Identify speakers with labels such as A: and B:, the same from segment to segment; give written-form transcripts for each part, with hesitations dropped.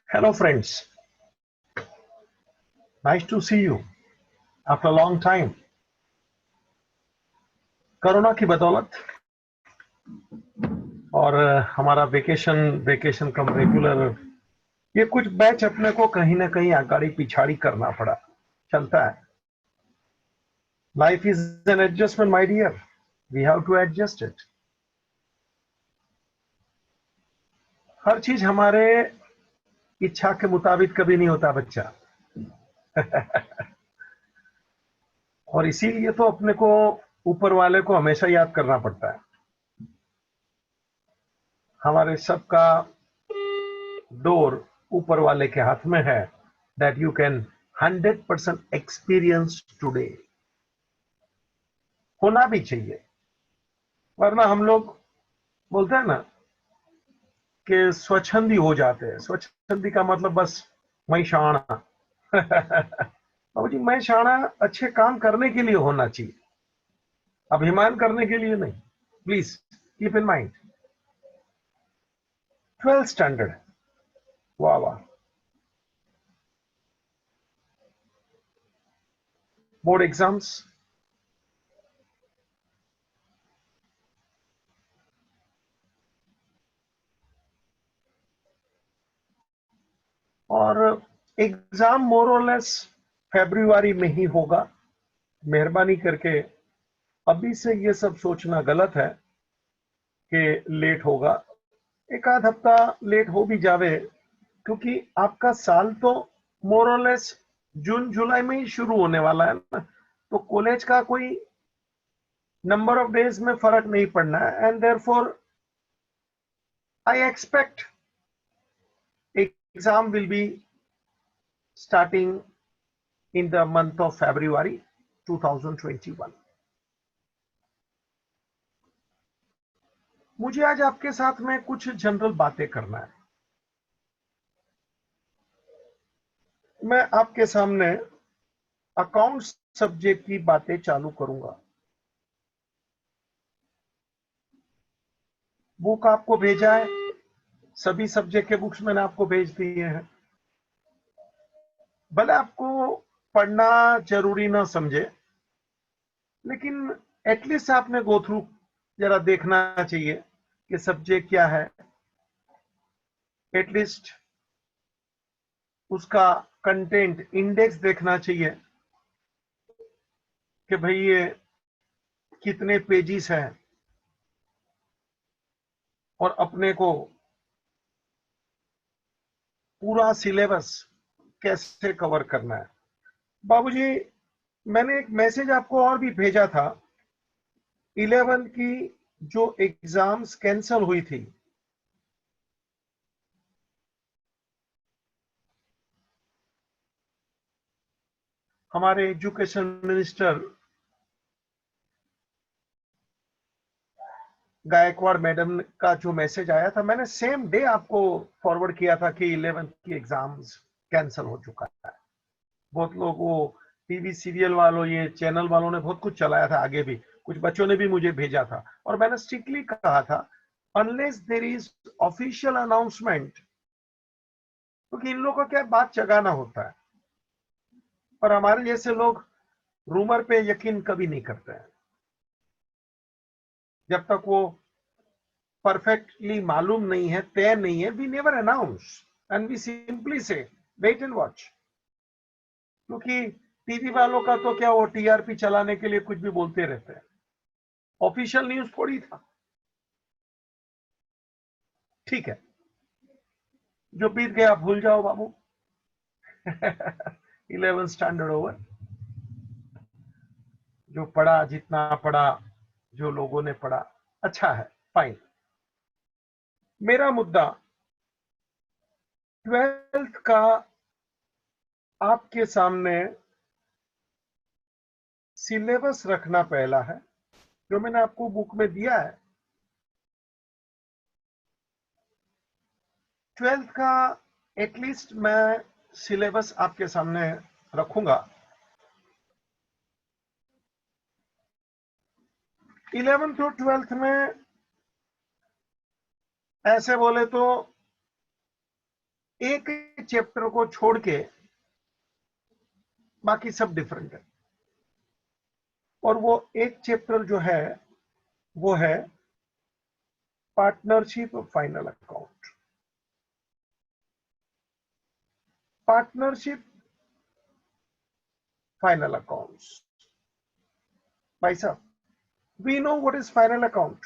A: Hello friends, nice to see you after a long time. Corona की बदौलत और हमारा वेकेशन कम रेगुलर, ये कुछ बैच अपने को कहीं ना कहीं आगाड़ी पिछाड़ी करना पड़ा। चलता है, life is an adjustment my dear, we have to adjust it. हर चीज हमारे इच्छा के मुताबिक कभी नहीं होता बच्चा। और इसीलिए तो अपने को ऊपर वाले को हमेशा याद करना पड़ता है। हमारे सबका डोर ऊपर वाले के हाथ में है, that you can 100% experience today. होना भी चाहिए, वरना हम लोग बोलते हैं ना कि स्वच्छंदी हो जाते हैं। स्वच्छंदी का मतलब बस मैं शाना। बाबू जी, मैं शाना अच्छे काम करने के लिए होना चाहिए, अभिमान करने के लिए नहीं। Please keep in mind. 12th standard, वाह वाह, बोर्ड एग्जाम्स, और एग्जाम मोर और लेस फरवरी में ही होगा। मेहरबानी करके अभी से ये सब सोचना गलत है कि लेट होगा। एक आध हफ्ता लेट हो भी जावे, क्योंकि आपका साल तो मोर और लेस जून जुलाई में ही शुरू होने वाला है ना, तो कॉलेज का कोई नंबर ऑफ डेज में फर्क नहीं पड़ना है। And therefore I expect exam will be starting in the month of February 2021. मुझे आज आपके साथ में कुछ जनरल बातें करना है। मैं आपके सामने अकाउंट सब्जेक्ट की बातें चालू करूंगा। बुक आपको भेजा है, सभी सब्जेक्ट के बुक्स मैंने आपको भेज दिए हैं। भले आपको पढ़ना जरूरी ना समझे, लेकिन एटलीस्ट आपने गो थ्रू जरा देखना चाहिए कि सब्जेक्ट क्या है। एटलीस्ट उसका कंटेंट इंडेक्स देखना चाहिए कि भाई ये कितने पेजिस हैं और अपने को पूरा सिलेबस कैसे कवर करना है। बाबूजी, मैंने एक मैसेज आपको और भी भेजा था। 11 की जो एग्जाम्स कैंसिल हुई थी, हमारे एजुकेशन मिनिस्टर गायकवाड़ मैडम का जो मैसेज आया था, मैंने सेम डे आपको फॉरवर्ड किया था कि 11 की एग्जाम्स कैंसिल हो चुका है। बहुत लोग, वो टीवी सीरियल वालों, ये चैनल वालों ने बहुत कुछ चलाया था, आगे भी कुछ बच्चों ने भी मुझे भेजा था, और मैंने स्ट्रिक्टली कहा था unless there is official announcement, क्योंकि इन लोगों को क्या बात जगाना होता है, पर हमारे जैसे लोग रूमर पे यकीन कभी नहीं करते हैं। जब तक वो परफेक्टली मालूम नहीं है, तय नहीं है, we never announce and we simply say wait and watch. क्योंकि टीवी वालों का तो क्या, वो टीआरपी चलाने के लिए कुछ भी बोलते रहते हैं, ऑफिशियल न्यूज थोड़ी था। ठीक है, जो बीत गया भूल जाओ बाबू। 11 स्टैंडर्ड ओवर। जो पढ़ा, जितना पढ़ा, जो लोगों ने पढ़ा, अच्छा है, फाइन। मेरा मुद्दा 12th का आपके सामने सिलेबस रखना पहला है, जो मैंने आपको बुक में दिया है। 12th का एटलीस्ट मैं सिलेबस आपके सामने रखूंगा। 11th और 12th में ऐसे बोले तो एक चैप्टर को छोड़ के बाकी सब डिफरेंट है, और वो एक चैप्टर जो है वो है partnership final account. Partnership final accounts, भाई साहब, we know what is final account.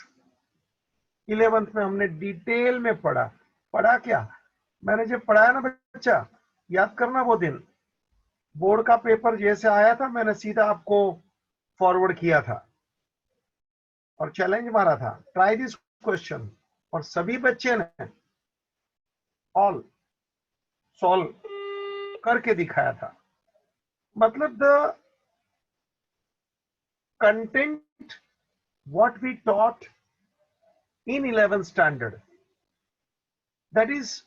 A: 11th में हमने डिटेल में पढ़ा। पढ़ा क्या? मैंने जब पढ़ाया ना बच्चा, याद करना वो दिन बोर्ड का पेपर जैसे आया था, मैंने सीधा आपको फॉरवर्ड किया था और चैलेंज मारा था, ट्राई दिस क्वेश्चन, और सभी बच्चे ने ऑल सॉल्व करके दिखाया था। मतलब the content what we taught in 11th standard, that is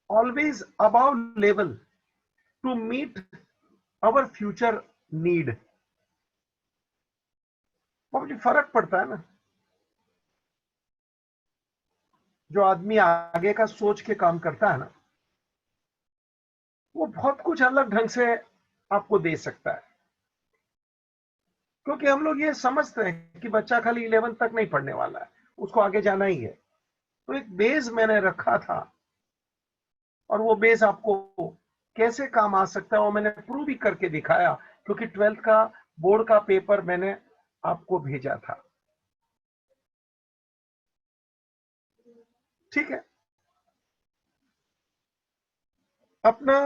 A: always above level to meet our future need। बहुत फर्क पड़ता है ना, जो आदमी आगे का सोच के काम करता है ना, वो बहुत कुछ अलग ढंग से आपको दे सकता है। क्योंकि हम लोग ये समझते हैं कि बच्चा खाली 11th तक नहीं पढ़ने वाला है, उसको आगे जाना ही है। तो एक बेस मैंने रखा था, और वो बेस आपको कैसे काम आ सकता है वो मैंने प्रूव भी करके दिखाया, क्योंकि 12th का बोर्ड का पेपर मैंने आपको भेजा था। ठीक है, अपना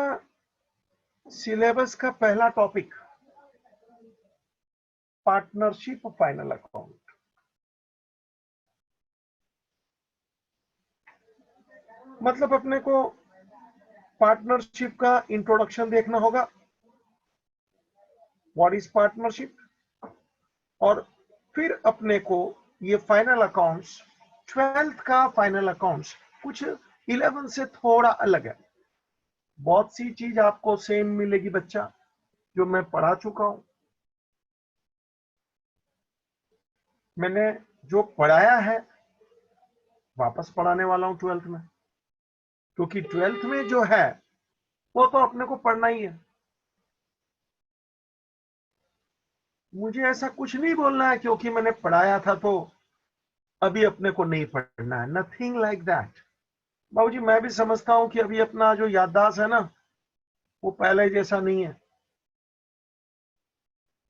A: सिलेबस का पहला टॉपिक पार्टनरशिप फाइनल अकाउंट। मतलब अपने को पार्टनरशिप का इंट्रोडक्शन देखना होगा, व्हाट इज पार्टनरशिप, और फिर अपने को ये फाइनल अकाउंट्स, 12th का फाइनल अकाउंट्स कुछ 11th से थोड़ा अलग है। बहुत सी चीज आपको सेम मिलेगी बच्चा, जो मैं पढ़ा चुका हूं। मैंने जो पढ़ाया है वापस पढ़ाने वाला हूं 12th में, क्योंकि 12th में जो है वो तो अपने को पढ़ना ही है। मुझे ऐसा कुछ नहीं बोलना है क्योंकि मैंने पढ़ाया था तो अभी अपने को नहीं पढ़ना है, नथिंग लाइक दैट। बाबूजी, मैं भी समझता हूं कि अभी अपना जो याददाश्त है ना, वो पहले जैसा नहीं है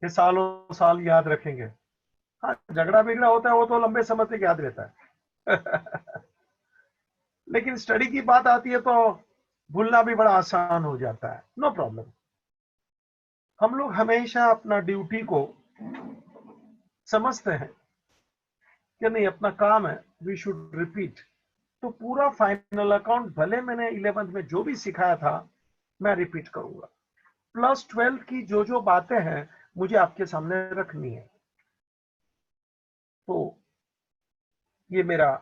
A: कि सालों साल याद रखेंगे। हाँ, झगड़ा बिगड़ा होता है वो तो लंबे समय तक याद रहता है लेकिन स्टडी की बात आती है तो भूलना भी बड़ा आसान हो जाता है। No problem. हम लोग हमेशा अपना ड्यूटी को समझते हैं कि नहीं, अपना काम है, वी शुड रिपीट। तो पूरा फाइनल अकाउंट भले मैंने 11th में जो भी सिखाया था मैं रिपीट करूंगा, प्लस 12th की जो जो बातें हैं मुझे आपके सामने रखनी है। तो ये मेरा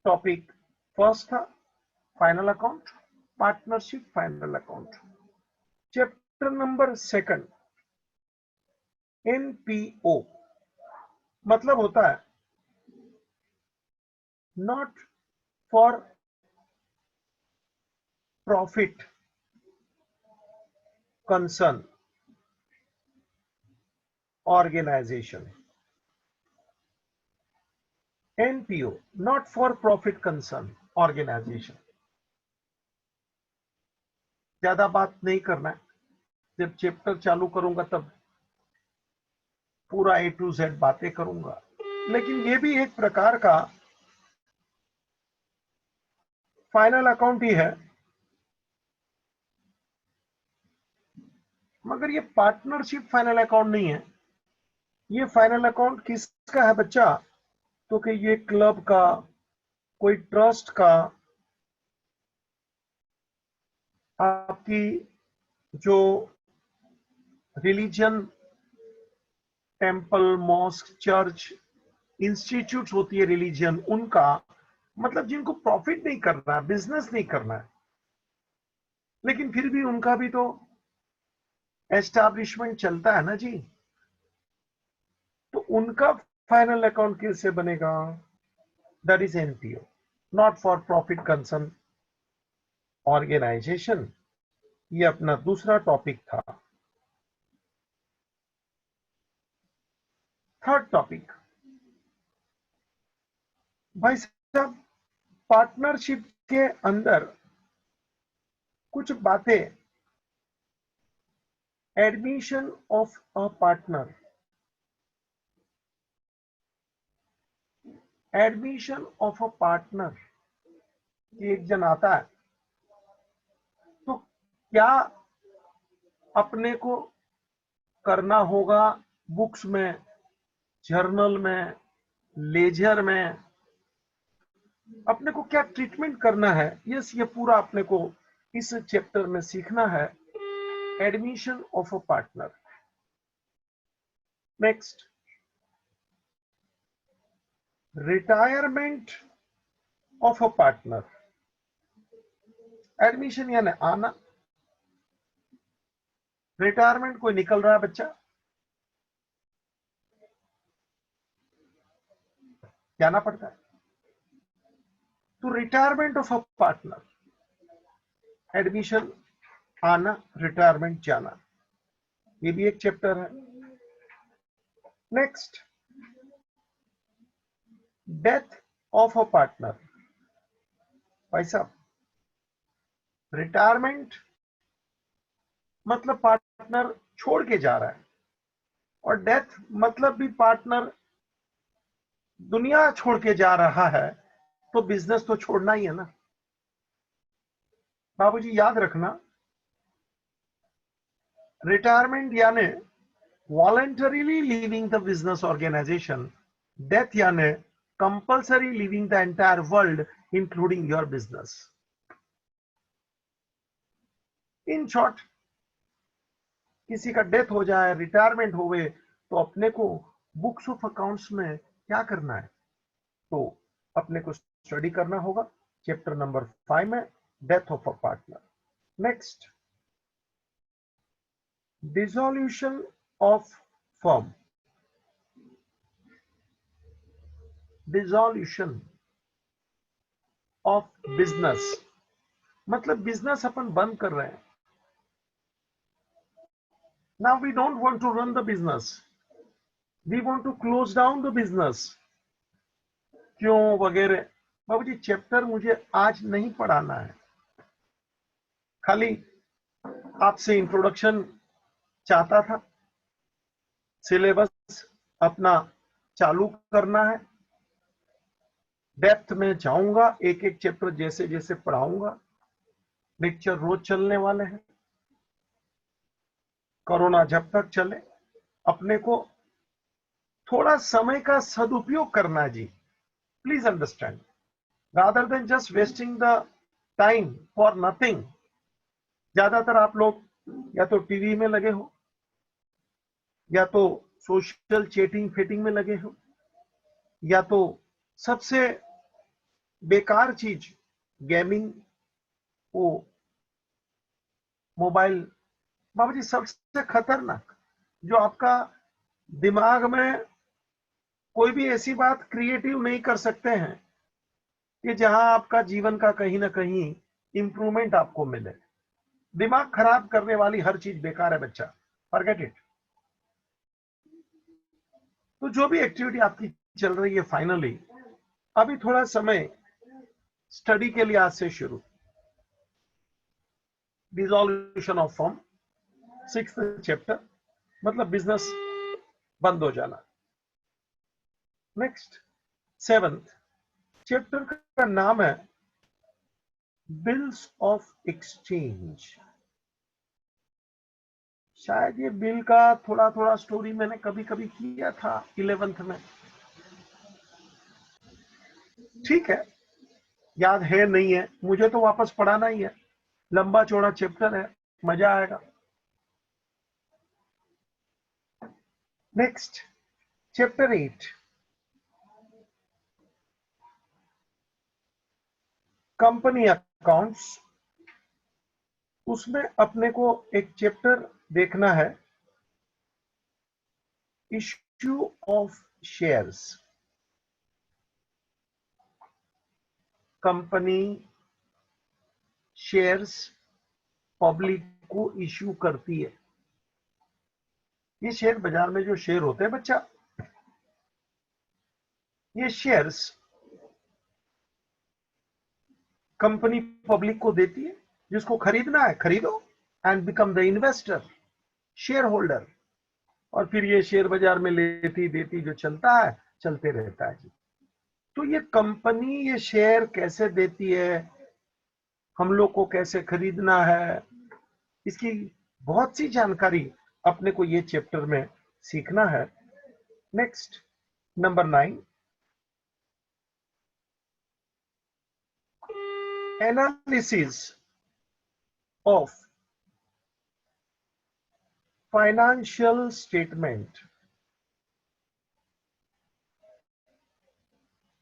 A: टॉपिक फर्स्ट था, final account, partnership final account. Chapter number second, NPO, मतलब होता है not for profit concern organisation. NPO, not for profit concern organisation. ज्यादा बात नहीं करना है, जब चैप्टर चालू करूंगा तब पूरा A to Z बातें करूंगा। लेकिन ये भी एक प्रकार का फाइनल अकाउंट ही है, मगर ये पार्टनरशिप फाइनल अकाउंट नहीं है। ये फाइनल अकाउंट किसका है बच्चा? तो कि ये क्लब का, कोई ट्रस्ट का, आपकी जो religion, temple, mosque, church, institute होती है रिलीजन, उनका, मतलब जिनको प्रॉफिट नहीं करना है, बिजनेस नहीं करना है, लेकिन फिर भी उनका भी तो एस्टैब्लिशमेंट चलता है ना जी। तो उनका फाइनल अकाउंट कैसे बनेगा? That is NPO. Not for profit concern organisation, ये अपना दूसरा टॉपिक था। थर्ड टॉपिक, भाई साहब, पार्टनरशिप के अंदर कुछ बातें, admission of a partner, admission of a partner, एक जन आता है तो क्या अपने को करना होगा, बुक्स में, जर्नल में, लेजर में अपने को क्या ट्रीटमेंट करना है, यस ये पूरा अपने को इस चैप्टर में सीखना है, admission of a partner. Next, retirement of a partner. Admission यानी आना, रिटायरमेंट कोई निकल रहा है बच्चा, जाना पड़ता है, तो retirement of a partner, admission आना, रिटायरमेंट जाना, ये भी एक चैप्टर है। Next, death of a partner. भाई साहब, रिटायरमेंट मतलब पार्टनर छोड़ के जा रहा है, और डेथ मतलब भी पार्टनर दुनिया छोड़ के जा रहा है, तो बिजनेस तो छोड़ना ही है ना। बाबूजी याद रखना, रिटायरमेंट यानी voluntarily leaving the business organization, death यानी compulsory leaving the entire world including your business. In short, किसी का डेथ हो जाए, रिटायरमेंट हो गए, तो अपने को बुक्स ऑफ अकाउंट्स में क्या करना है, तो अपने को स्टडी करना होगा चैप्टर नंबर 5 में, death of a partner. Next, dissolution of firm, dissolution of business मतलब बिजनेस अपन बंद कर रहे हैं। Now we don't want to run the business, we want to close down the business, क्यों वगैरह। बाबूजी चैप्टर मुझे आज नहीं पढ़ाना है, खाली आपसे इंट्रोडक्शन चाहता था, सिलेबस अपना चालू करना है, डेप्थ में जाऊंगा, एक एक चैप्टर जैसे जैसे पढ़ाऊंगा, लेक्चर रोज चलने वाले हैं, कोरोना जब तक चले। अपने को थोड़ा समय का सदुपयोग करना है जी, please understand, rather than just wasting the time for nothing. ज्यादातर आप लोग या तो टीवी में लगे हो, या तो सोशल चैटिंग फेटिंग में लगे हो, या तो सबसे बेकार चीज गेमिंग, वो मोबाइल। बाबूजी सबसे खतरनाक, जो आपका दिमाग में कोई भी ऐसी बात क्रिएटिव नहीं कर सकते हैं कि जहां आपका जीवन का कहीं ना कहीं इंप्रूवमेंट आपको मिले। दिमाग खराब करने वाली हर चीज बेकार है बच्चा, फॉरगेट इट। तो जो भी एक्टिविटी आपकी चल रही है, फाइनली अभी थोड़ा समय स्टडी के लिए आज से शुरू। Dissolution of firm, 6th chapter मतलब बिजनेस बंद हो जाना। नेक्स्ट, 7th चैप्टर का नाम है बिल्स ऑफ एक्सचेंज। शायद ये बिल का थोड़ा थोड़ा स्टोरी मैंने कभी कभी किया था 11th में, ठीक है, याद है नहीं है, मुझे तो वापस पढ़ाना ही है, लंबा चौड़ा चैप्टर है, मजा आएगा। नेक्स्ट, चैप्टर 8 कंपनी अकाउंट्स, उसमें अपने को एक चैप्टर देखना है, issue of shares. Company shares public को इश्यू करती है। ये शेयर बाजार में जो शेयर होते हैं बच्चा, ये शेयर्स कंपनी पब्लिक को देती है। जिसको खरीदना है खरीदो and become the investor, share holder, और फिर ये शेयर बाजार में लेती देती जो चलता है, चलते रहता है जी। तो ये कंपनी ये शेयर कैसे देती है, हम लोग को कैसे खरीदना है, इसकी बहुत सी जानकारी अपने को ये चैप्टर में सीखना है। Next, number 9, analysis of financial statement.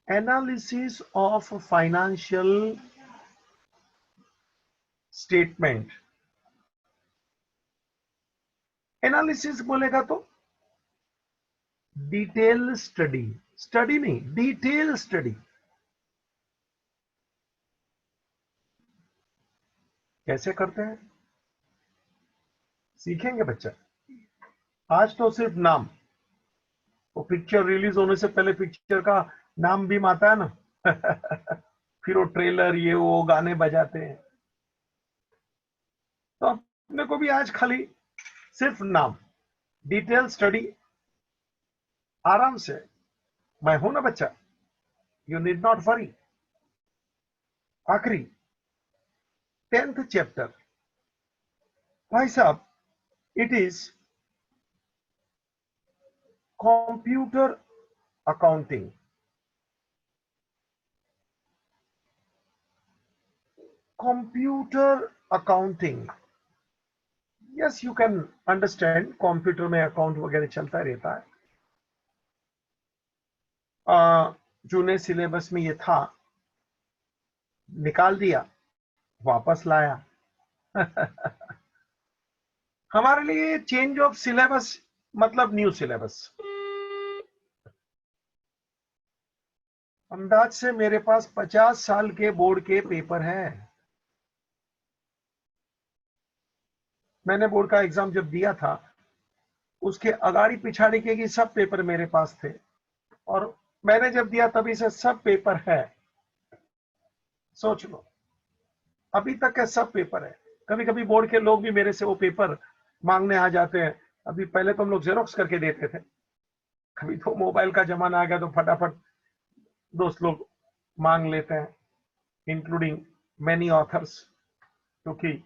A: Analysis of financial statement. Analysis बोलेगा तो डिटेल स्टडी, स्टडी नहीं, डिटेल स्टडी। कैसे करते हैं सीखेंगे बच्चा। आज तो सिर्फ नाम, वो पिक्चर रिलीज होने से पहले पिक्चर का नाम भी आता है ना फिर वो ट्रेलर ये वो गाने बजाते हैं। तो अपने को भी आज खाली सिर्फ नाम, डिटेल स्टडी आराम से। मैं हूं ना बच्चा, यू नीड नॉट वरी। आखिरी 10th चैप्टर भाई साहब, it is computer accounting. Computer accounting, yes you can understand, computer में अकाउंट वगैरह चलता रहता है। जूने सिलेबस में ये था, निकाल दिया, वापस लाया हमारे लिए चेंज ऑफ सिलेबस मतलब न्यू सिलेबस। अंदाज से मेरे पास 50 साल के बोर्ड के पेपर हैं। मैंने बोर्ड का एग्जाम जब दिया था, उसके अगाड़ी पिछाड़ी के सब पेपर मेरे पास थे, और मैंने जब दिया तभी से सब पेपर है। सोच लो, अभी तक के सब पेपर है। कभी कभी बोर्ड के लोग भी मेरे से वो पेपर मांगने आ जाते हैं। अभी पहले तो हम लोग जेरोक्स करके देते थे, अभी तो मोबाइल का जमाना आ गया तो फटाफट दोस्त लोग मांग लेते हैं, इंक्लूडिंग मैनी ऑथर्स, क्योंकि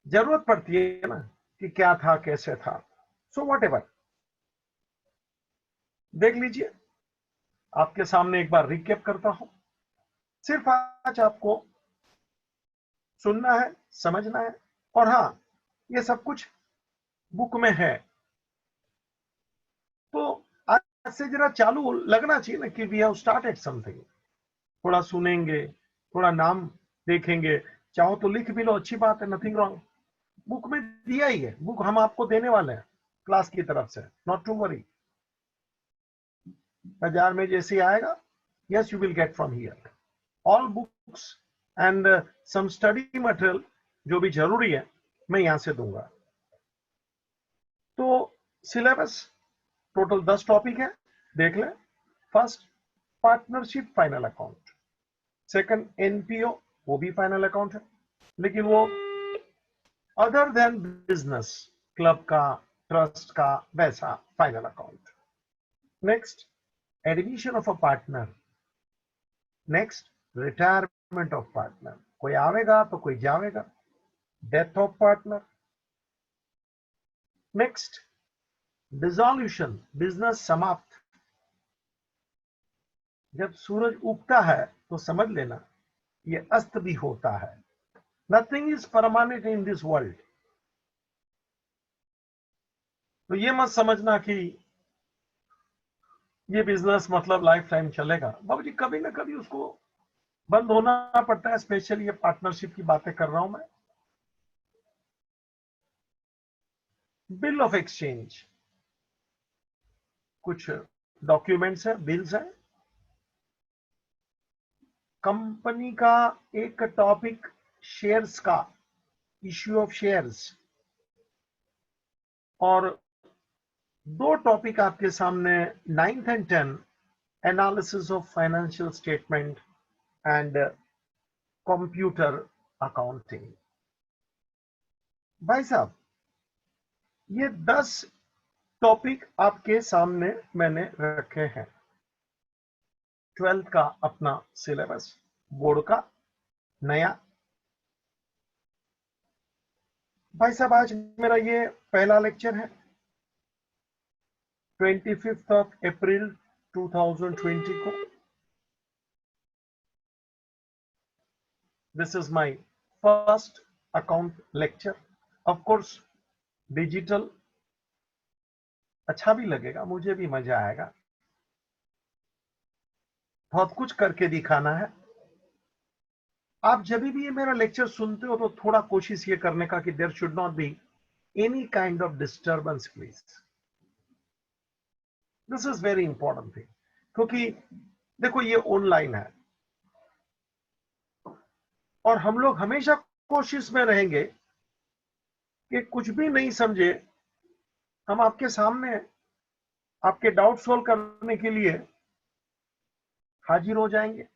A: जरूरत पड़ती है ना कि क्या था कैसे था। सो वॉट एवर, देख लीजिए, आपके सामने एक बार रिकैप करता हूं। सिर्फ आज आपको सुनना है, समझना है, और हाँ, ये सब कुछ बुक में है। तो आज से जरा चालू लगना चाहिए ना कि वी हैव स्टार्टेड समथिंग। थोड़ा सुनेंगे, थोड़ा नाम देखेंगे, चाहो तो लिख भी लो, अच्छी बात है, नथिंग रॉन्ग। बुक में दिया ही है, बुक हम आपको देने वाले हैं क्लास की तरफ से, नॉट टू वरी। बाजार में जैसे आएगा, yes you will get from here all books and some study material, जो भी जरूरी है मैं यहां से दूंगा। तो सिलेबस टोटल 10 टॉपिक है, देख लें। First, partnership final account. Second, NPO, वो भी फाइनल अकाउंट है, लेकिन वो अदर देन बिजनेस, क्लब का, ट्रस्ट का, वैसा final account. Next, admission of a partner. Next, retirement of partner, कोई आवेगा तो कोई जावेगा, death of partner. Next, dissolution, business समाप्त। जब सूरज उगता है तो समझ लेना ये अस्त भी होता है। Nothing is permanent in this world. तो ये मत समझना कि ये बिजनेस मतलब लाइफ टाइम चलेगा। बाबूजी कभी ना कभी उसको बंद होना पड़ता है, स्पेशली ये पार्टनरशिप की बातें कर रहा हूं मैं। बिल ऑफ एक्सचेंज, कुछ डॉक्यूमेंट्स है, बिल्स है, कंपनी का एक टॉपिक शेयर्स का, इश्यू ऑफ शेयर्स, और दो टॉपिक आपके सामने 9th and 10th, analysis of financial statement and computer accounting. भाई साहब, ये 10 टॉपिक आपके सामने मैंने रखे हैं। 12th का अपना सिलेबस, बोर्ड का नया। भाई साहब, आज मेरा ये पहला लेक्चर है, 25 अप्रैल 2020 को। This is my first account lecture. Of course digital, अच्छा भी लगेगा, मुझे भी मजा आएगा। बहुत कुछ करके दिखाना है। आप जब भी ये मेरा लेक्चर सुनते हो तो थोड़ा कोशिश ये करने का कि there should not be any kind of disturbance please. This is very important thing, क्योंकि देखो ये ऑनलाइन है और हम लोग हमेशा कोशिश में रहेंगे कि कुछ भी नहीं समझे, हम आपके सामने आपके डाउट सॉल्व करने के लिए हाजिर हो जाएंगे।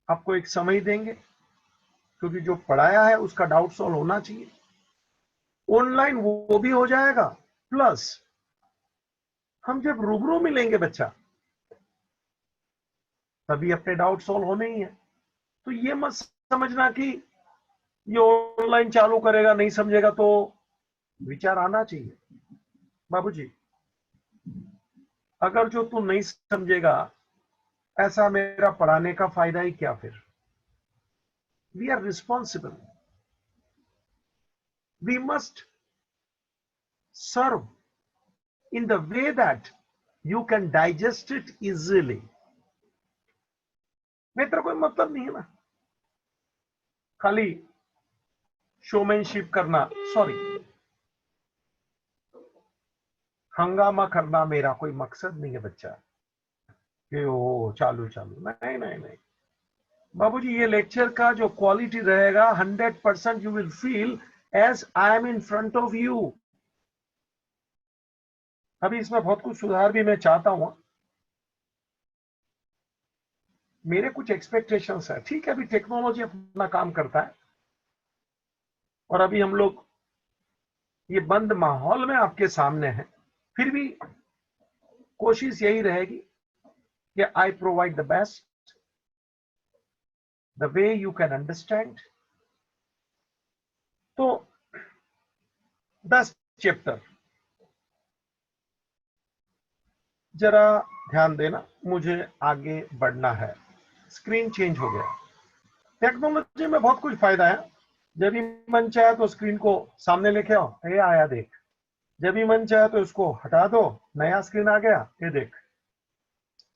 A: आपको एक समय देंगे, क्योंकि जो पढ़ाया है उसका डाउट सॉल्व होना चाहिए। ऑनलाइन वो भी हो जाएगा, प्लस हम जब रूबरू मिलेंगे बच्चा, तभी अपने डाउट सॉल्व होने ही है। तो ये मत समझना कि ये ऑनलाइन चालू करेगा, नहीं समझेगा तो विचार आना चाहिए। बाबूजी, अगर जो तू नहीं समझेगा, ऐसा मेरा पढ़ाने का फायदा ही क्या फिर? We are responsible, we must serve in the way that you can digest it easily. नहीं तो कोई मतलब नहीं है ना, खाली शोमैनशिप करना, सॉरी, हंगामा करना मेरा कोई मकसद नहीं है बच्चा, कि ओ चालू चालू, नहीं नहीं नहीं। बाबूजी, ये लेक्चर का जो क्वालिटी रहेगा, 100% you will feel as I am in front of you. अभी इसमें बहुत कुछ सुधार भी मैं चाहता हूं। मेरे कुछ एक्सपेक्टेशंस है, ठीक है, अभी टेक्नोलॉजी अपना काम करता है और अभी हम लोग ये बंद माहौल में आपके सामने हैं, फिर भी कोशिश यही रहेगी कि I provide the best, the way you can understand. तो 10 चैप्टर, जरा ध्यान देना, मुझे आगे बढ़ना है। स्क्रीन चेंज हो गया। टेक्नोलॉजी में बहुत कुछ फायदा है। जब भी मन चाहे तो स्क्रीन को सामने लेके आओ, ये आया देख। जब भी मन चाहे तो इसको हटा दो, नया स्क्रीन आ गया, ये देख।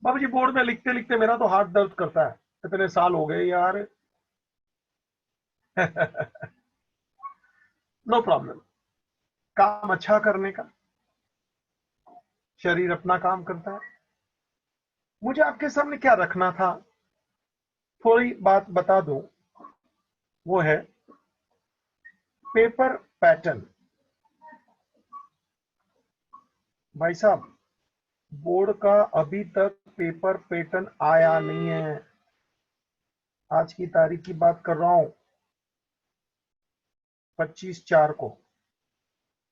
A: बाबूजी, बोर्ड में लिखते लिखते मेरा तो हाथ दर्द करता है, इतने साल हो गए यार। नो प्रॉब्लम, काम अच्छा करने का शरीर अपना काम करता है। मुझे आपके सामने क्या रखना था, थोड़ी बात बता दूं, वो है पेपर पैटर्न। भाई साहब, बोर्ड का अभी तक पेपर पैटर्न आया नहीं है। आज की तारीख की बात कर रहा हूं, 25/4 को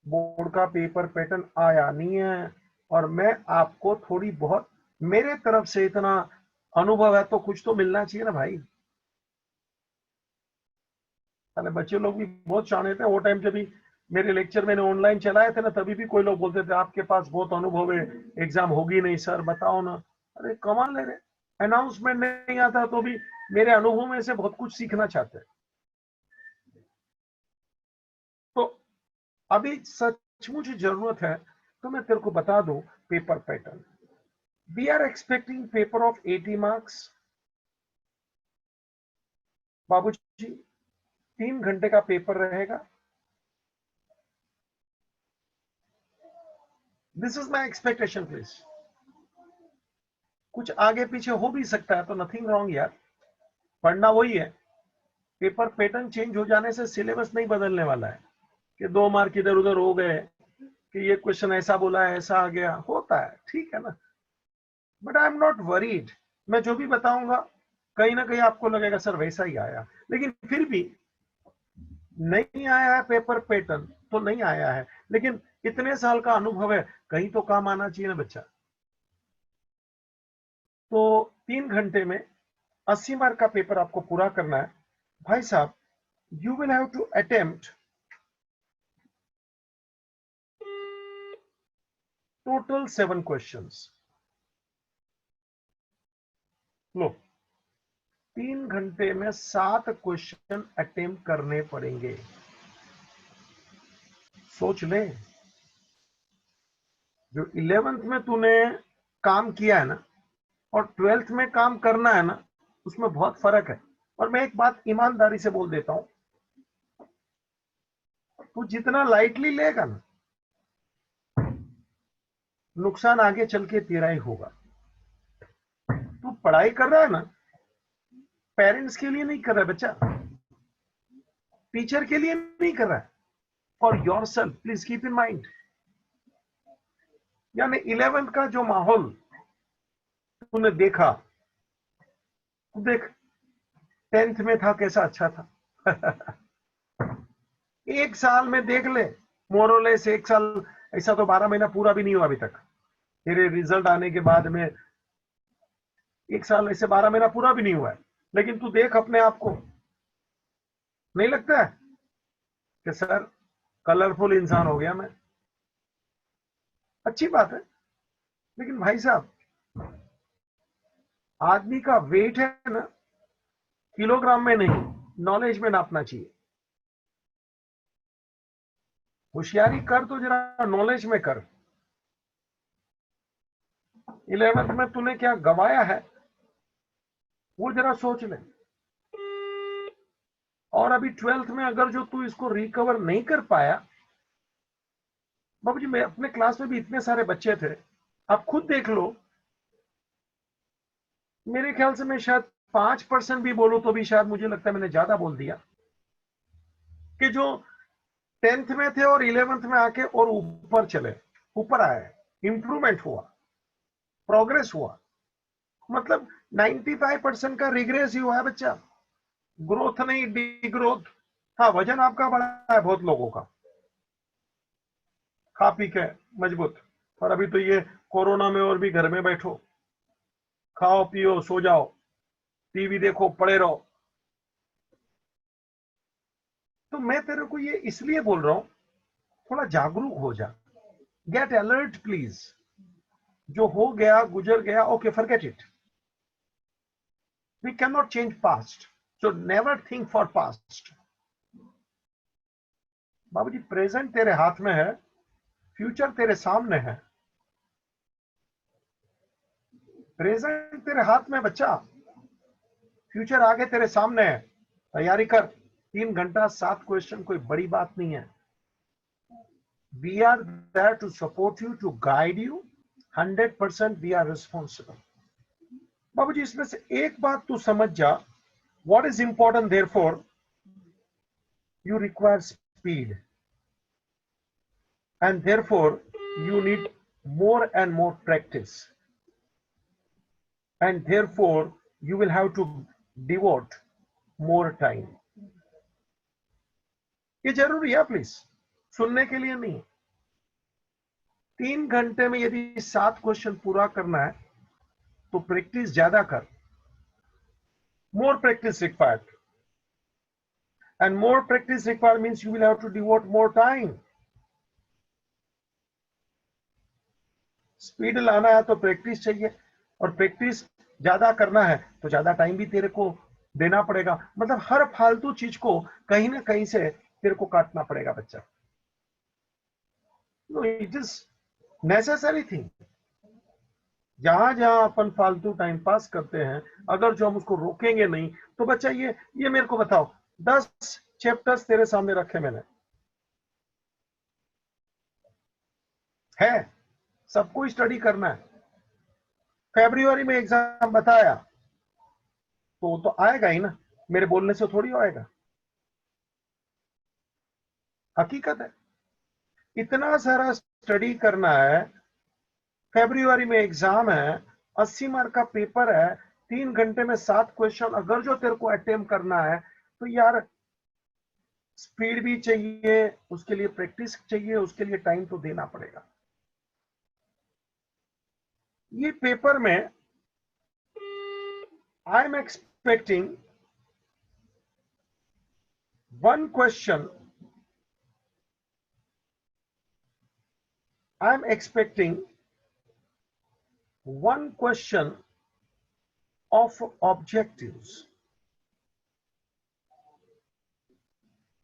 A: बोर्ड का पेपर पैटर्न आया नहीं है। और मैं आपको थोड़ी बहुत, मेरे तरफ से इतना अनुभव है तो कुछ तो मिलना चाहिए ना भाई। अरे बच्चे लोग भी बहुत शाणे थे वो टाइम, जब भी मेरे लेक्चर मैंने ऑनलाइन चलाए थे ना, तभी भी कोई लोग बोलते थे आपके पास बहुत अनुभव है, एग्जाम होगी नहीं सर, बताओ ना। अरे कमाल ले रहे, अनाउंसमेंट नहीं आता तो भी मेरे अनुभव में से बहुत कुछ सीखना चाहते हैं। तो अभी सचमुच जरूरत है तो मैं तेरे को बता दूं paper pattern. We are expecting paper of 80 marks. बाबूजी, 3 घंटे का पेपर रहेगा। This is my expectation please. कुछ आगे पीछे हो भी सकता है तो नथिंग रॉन्ग यार, पढ़ना वही है। पेपर पैटर्न चेंज हो जाने से सिलेबस नहीं बदलने वाला है कि 2 मार्क इधर उधर हो गए, कि ये क्वेश्चन ऐसा बोला है ऐसा आ गया, होता है, ठीक है ना। But I am not worried. मैं जो भी बताऊंगा कहीं ना कहीं आपको लगेगा सर वैसा ही आया, लेकिन फिर भी नहीं आया है पेपर पैटर्न तो नहीं आया है, लेकिन इतने साल का अनुभव है, कहीं तो काम आना चाहिए ना बच्चा। तो 3 घंटे में 80 मार्क का पेपर आपको पूरा करना है भाई साहब। You will have to attempt total 7 questions. लो, 3 घंटे में 7 क्वेश्चन अटेम्प्ट करने पड़ेंगे। सोच ले, जो 11th में तूने काम किया है ना और 12th में काम करना है ना, उसमें बहुत फर्क है। और मैं एक बात ईमानदारी से बोल देता हूं, तू जितना लाइटली लेगा ना, नुकसान आगे चल के तेरा ही होगा। तू पढ़ाई कर रहा है ना, पेरेंट्स के लिए नहीं कर रहा है बच्चा, टीचर के लिए नहीं कर रहा है, for your self, please keep in mind. यानी 11th का जो माहौल तूने देखा, तू देख 10th में था कैसा अच्छा था। एक साल में देख ले, मोरलेस एक साल, ऐसा तो 12 महीना पूरा भी नहीं हुआ अभी तक तेरे रिजल्ट आने के बाद में। एक साल ऐसे 12 महीना पूरा भी नहीं हुआ है, लेकिन तू देख अपने आप को, नहीं लगता है कि सर कलरफुल इंसान हो गया मैं? अच्छी बात है, लेकिन भाई साहब आदमी का वेट है ना, किलोग्राम में नहीं, नॉलेज में नापना चाहिए। होशियारी कर तो जरा नॉलेज में कर। 11th में तूने क्या गवाया है वो जरा सोच ले। और अभी 12th में अगर जो तू इसको रिकवर नहीं कर पाया, बाबू जी मैं अपने क्लास में भी इतने सारे बच्चे थे, आप खुद देख लो, मेरे ख्याल से मैं शायद 5% भी बोलूं तो भी शायद मुझे लगता है मैंने ज्यादा बोल दिया, कि जो 10th में थे और 11th में आके और ऊपर चले, ऊपर आए, इंप्रूवमेंट हुआ, प्रोग्रेस हुआ। मतलब 95% का रिग्रेस ही हुआ है बच्चा, ग्रोथ नहीं, डिग्रोथ। हाँ, वजन आपका बढ़ा है बहुत लोगों का, खा पी के मजबूत। और अभी तो ये कोरोना में और भी घर में बैठो, खाओ पियो सो जाओ, टीवी देखो पड़े रहो। तो मैं तेरे को ये इसलिए बोल रहा हूं, थोड़ा जागरूक हो जा, गेट अलर्ट प्लीज। जो हो गया गुजर गया, okay forget it. We can not change past, so never think for past. बाबूजी प्रेजेंट तेरे हाथ में है, फ्यूचर तेरे सामने है। प्रेजेंट तेरे हाथ में बच्चा, फ्यूचर आगे तेरे सामने है, तैयारी कर। 3 घंटा 7 क्वेश्चन कोई बड़ी बात नहीं है। We are there to support you, to guide you, 100% we are responsible. बाबूजी इसमें से एक बात तू समझ जा, what is important there for, you require speed, and therefore you need more and more practice, and therefore you will have to devote more time। ये जरूरी है प्लीज, सुनने के लिए नहीं। 3 घंटे में यदि 7 क्वेश्चन पूरा करना है तो प्रैक्टिस ज्यादा कर, more practice required, and more practice required means you will have to devote more time। Speed लाना है तो प्रैक्टिस चाहिए, और प्रैक्टिस ज्यादा करना है तो ज्यादा टाइम भी तेरे को देना पड़ेगा। मतलब हर फालतू चीज को कहीं ना कहीं से तेरे को काटना पड़ेगा बच्चा। No, it is necessary thing. जहां जहां अपन फालतू टाइम पास करते हैं, अगर जो हम उसको रोकेंगे नहीं तो बच्चा, ये मेरे को बताओ, 10 चैप्टर्स तेरे सामने रखे मैंने, है सबको स्टडी करना है। फरवरी में एग्जाम बताया, तो वो तो आएगा ही ना, मेरे बोलने से थोड़ी आएगा, हकीकत है। इतना सारा स्टडी करना है, फरवरी में एग्जाम है, 80 मार्क का पेपर है, 3 घंटे में 7 क्वेश्चन अगर जो तेरे को अटेम्प्ट करना है, तो यार स्पीड भी चाहिए, उसके लिए प्रैक्टिस चाहिए, उसके लिए टाइम तो देना पड़ेगा। ये पेपर में I am expecting one question, I am expecting one question of objectives.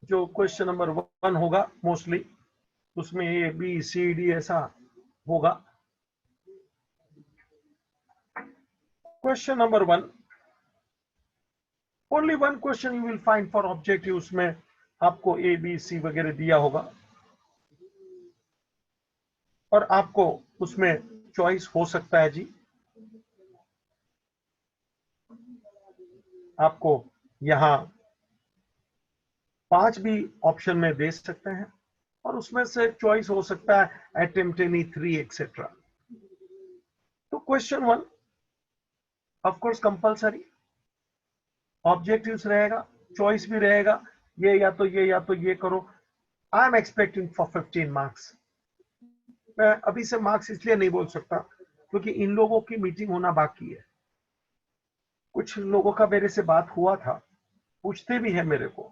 A: जो क्वेश्चन नंबर 1 होगा मोस्टली, उसमें ए बी सी डी ऐसा होगा। Question number 1, only one question you will find for objective, उसमें आपको ए बी सी वगैरह दिया होगा और आपको उसमें चॉइस हो सकता है जी, आपको यहां 5 भी ऑप्शन में दे सकते हैं और उसमें से चॉइस हो सकता है अटेम्प्ट एनी 3 एक्सेट्रा। तो question 1 of course compulsory, objectives रहेगा, चॉइस भी रहेगा, ये या तो ये या तो ये करो। I am expecting for 15 marks. मैं अभी से मार्क्स इसलिए नहीं बोल सकता क्योंकि इन लोगों की मीटिंग होना बाकी है। कुछ लोगों का मेरे से बात हुआ था, पूछते भी है मेरे को,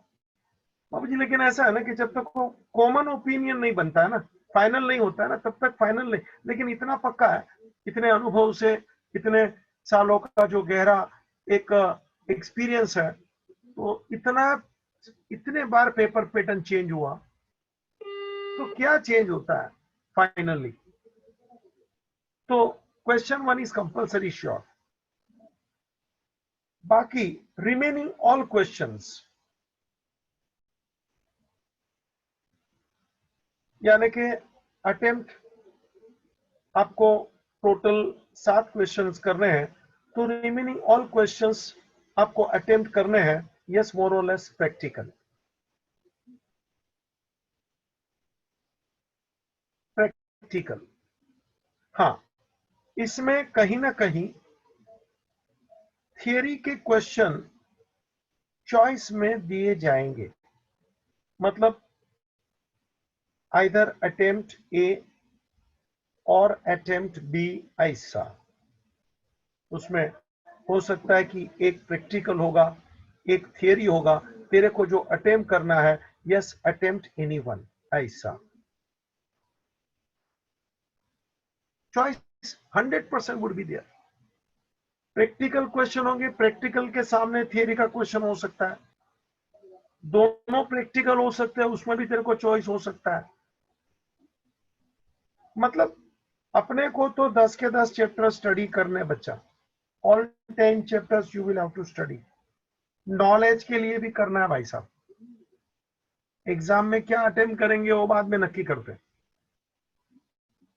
A: बाबू जी लेकिन ऐसा है ना कि जब तक वो कॉमन ओपिनियन नहीं बनता है ना, फाइनल नहीं होता है ना, तब तक फाइनल नहीं। लेकिन इतना पक्का है, इतने अनुभव से, इतने सालों का जो गहरा एक एक्सपीरियंस है, तो इतने बार पेपर पैटर्न चेंज हुआ, तो क्या चेंज होता है फाइनली। तो क्वेश्चन 1 इज कंपल्सरी श्योर। बाकी रिमेनिंग ऑल क्वेश्चंस, यानी कि अटेम्प्ट आपको टोटल 7 क्वेश्चंस करने हैं, तो रिमेनिंग ऑल क्वेश्चंस आपको अटेम्प्ट करने हैं, यस मोर और लेस प्रैक्टिकल। प्रैक्टिकल, हाँ, इसमें कहीं ना कहीं थियरी के क्वेश्चन चॉइस में दिए जाएंगे, मतलब आइदर अटेम्प्ट ए और अटेम्प्ट बी, ऐसा। उसमें हो सकता है कि एक प्रैक्टिकल होगा, एक थियरी होगा, तेरे को जो अटेम्प्ट करना है, यस अटेम्प्ट एनीवन, ऐसा। Choice 100% would be there. Practical question होंगे, प्रैक्टिकल के सामने थियरी का क्वेश्चन हो सकता है, दोनों प्रैक्टिकल हो सकते हैं, उसमें भी तेरे को चॉइस हो सकता है। मतलब अपने को तो 10 के 10 चैप्टर स्टडी करने बच्चा, all 10 chapters you will have to study. Knowledge के लिए भी करना है भाई साहब। एग्जाम में क्या अटेम्प्ट करेंगे वो बाद में नक्की करते हैं,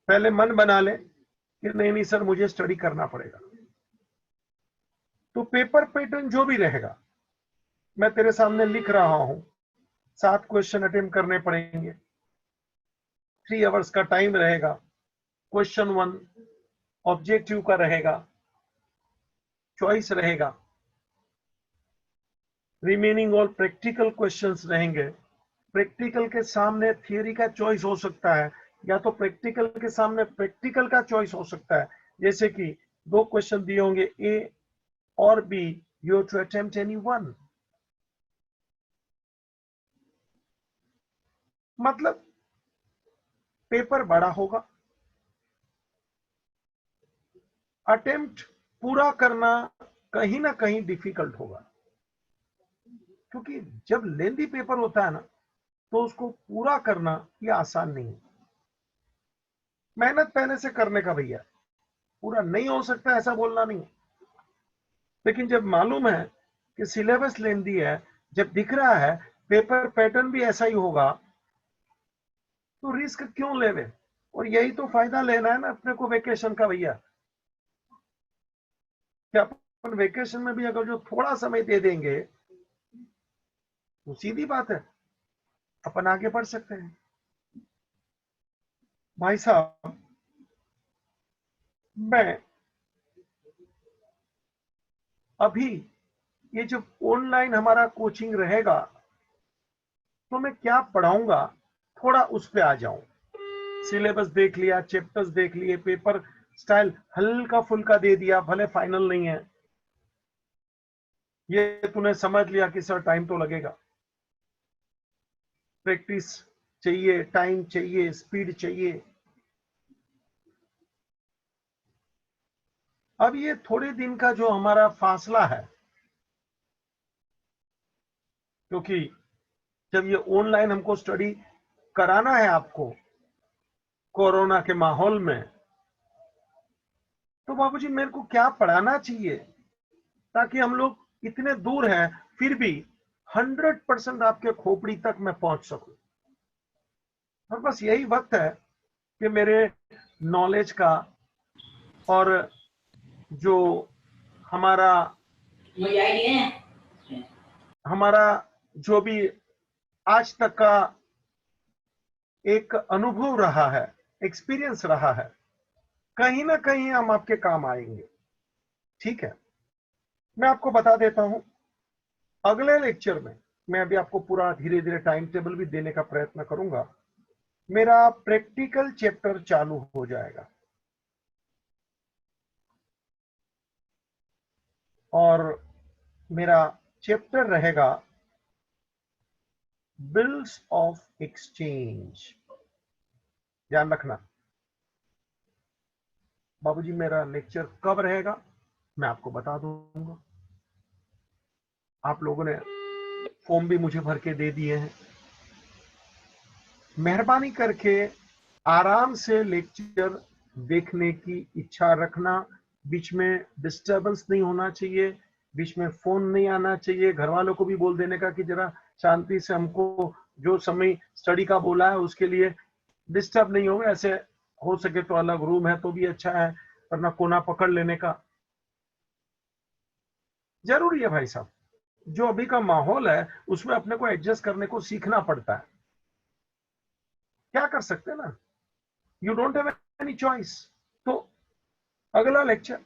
A: पहले मन बना ले कि नहीं नहीं सर मुझे स्टडी करना पड़ेगा। तो पेपर पैटर्न जो भी रहेगा, मैं तेरे सामने लिख रहा हूं, 7 क्वेश्चन अटेम्प्ट करने पड़ेंगे, 3 आवर्स का टाइम रहेगा। क्वेश्चन 1 ऑब्जेक्टिव का रहेगा, चॉइस रहेगा, रिमेनिंग ऑल प्रैक्टिकल क्वेश्चंस रहेंगे। प्रैक्टिकल के सामने थियरी का चॉइस हो सकता है, या तो प्रैक्टिकल के सामने प्रैक्टिकल का चॉइस हो सकता है। जैसे कि 2 क्वेश्चन दिए होंगे, ए और B, you have to attempt any one. मतलब पेपर बड़ा होगा, अटेम्प्ट पूरा करना कहीं ना कहीं डिफिकल्ट होगा, क्योंकि जब लेंदी पेपर होता है ना, तो उसको पूरा करना ये आसान नहीं है। मेहनत पहले से करने का भैया, पूरा नहीं हो सकता ऐसा बोलना नहीं। लेकिन जब मालूम है कि सिलेबस लेंदी है, जब दिख रहा है पेपर पैटर्न भी ऐसा ही होगा, तो रिस्क क्यों लेवे। और यही तो फायदा लेना है ना अपने को वेकेशन का भैया। क्या अपन वेकेशन में भी अगर जो थोड़ा समय दे देंगे तो सीधी बात है अपन आगे बढ़ सकते हैं। भाई साहब, मैं अभी ये जो ऑनलाइन हमारा कोचिंग रहेगा तो मैं क्या पढ़ाऊंगा, थोड़ा उस पे आ जाऊं। सिलेबस देख लिया, चैप्टर्स देख लिए, पेपर स्टाइल हल्का फुल्का दे दिया, भले फाइनल नहीं है, ये तूने समझ लिया कि सर टाइम तो लगेगा। प्रैक्टिस चाहिए, टाइम चाहिए, स्पीड चाहिए। अब ये थोड़े दिन का जो हमारा फासला है, क्योंकि जब ये ऑनलाइन हमको स्टडी कराना है आपको कोरोना के माहौल में, तो बाबूजी मेरे को क्या पढ़ाना चाहिए ताकि हम लोग इतने दूर हैं फिर भी 100% आपके खोपड़ी तक मैं पहुंच सकूं। और बस यही वक्त है कि मेरे नॉलेज का और जो हमारा हमारा जो भी आज तक का एक अनुभव रहा है, एक्सपीरियंस रहा है, कहीं ना कहीं हम आपके काम आएंगे। ठीक है, मैं आपको बता देता हूं, अगले लेक्चर में मैं अभी आपको पूरा धीरे धीरे टाइम टेबल भी देने का प्रयत्न करूंगा। मेरा प्रैक्टिकल चैप्टर चालू हो जाएगा और मेरा चैप्टर रहेगा बिल्स ऑफ एक्सचेंज। ध्यान रखना बाबूजी, मेरा लेक्चर कब रहेगा मैं आपको बता दूंगा। आप लोगों ने फॉर्म भी मुझे भर के दे दिए हैं। मेहरबानी करके आराम से लेक्चर देखने की इच्छा रखना, बीच में डिस्टरबेंस नहीं होना चाहिए, बीच में फोन नहीं आना चाहिए। घर वालों को भी बोल देने का कि जरा शांति से हमको जो समय स्टडी का बोला है उसके लिए डिस्टर्ब नहीं हो। ऐसे हो सके तो अलग रूम है तो भी अच्छा है, वरना कोना पकड़ लेने का जरूरी है। भाई साहब, जो अभी का माहौल है उसमें अपने को एडजस्ट करने को सीखना पड़ता है। क्या कर सकते हैं ना, you don't have any choice. तो अगला लेक्चर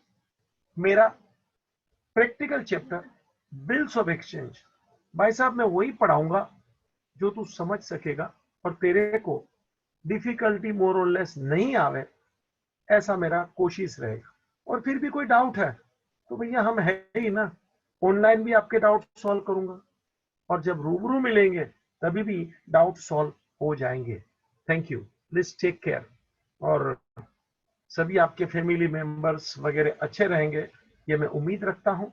A: मेरा practical chapter bills of exchange. भाई साहब, मैं वही पढ़ाऊंगा जो तू समझ सकेगा और तेरे को डिफिकल्टी मोर और लेस नहीं आवे, ऐसा मेरा कोशिश रहेगा। और फिर भी कोई डाउट है तो भैया हम है ही ना, ऑनलाइन भी आपके डाउट सॉल्व करूंगा और जब रूबरू मिलेंगे तभी भी डाउट सॉल्व हो जाएंगे। Thank you, please take care. और सभी आपके फैमिली मेंबर्स वगैरह अच्छे रहेंगे ये मैं उम्मीद रखता हूं।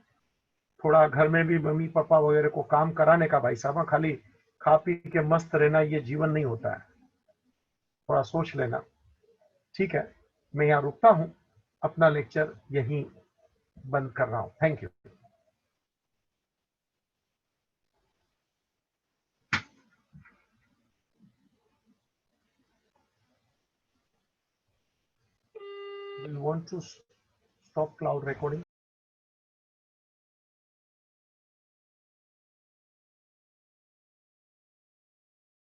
A: थोड़ा घर में भी मम्मी पापा वगैरह को काम कराने का, भाई साहब खाली खा पी के मस्त रहना ये जीवन नहीं होता है, थोड़ा सोच लेना। ठीक है, मैं यहाँ रुकता हूँ, अपना लेक्चर यहीं बंद कर रहा हूँ। Thank you. You want to stop cloud recording?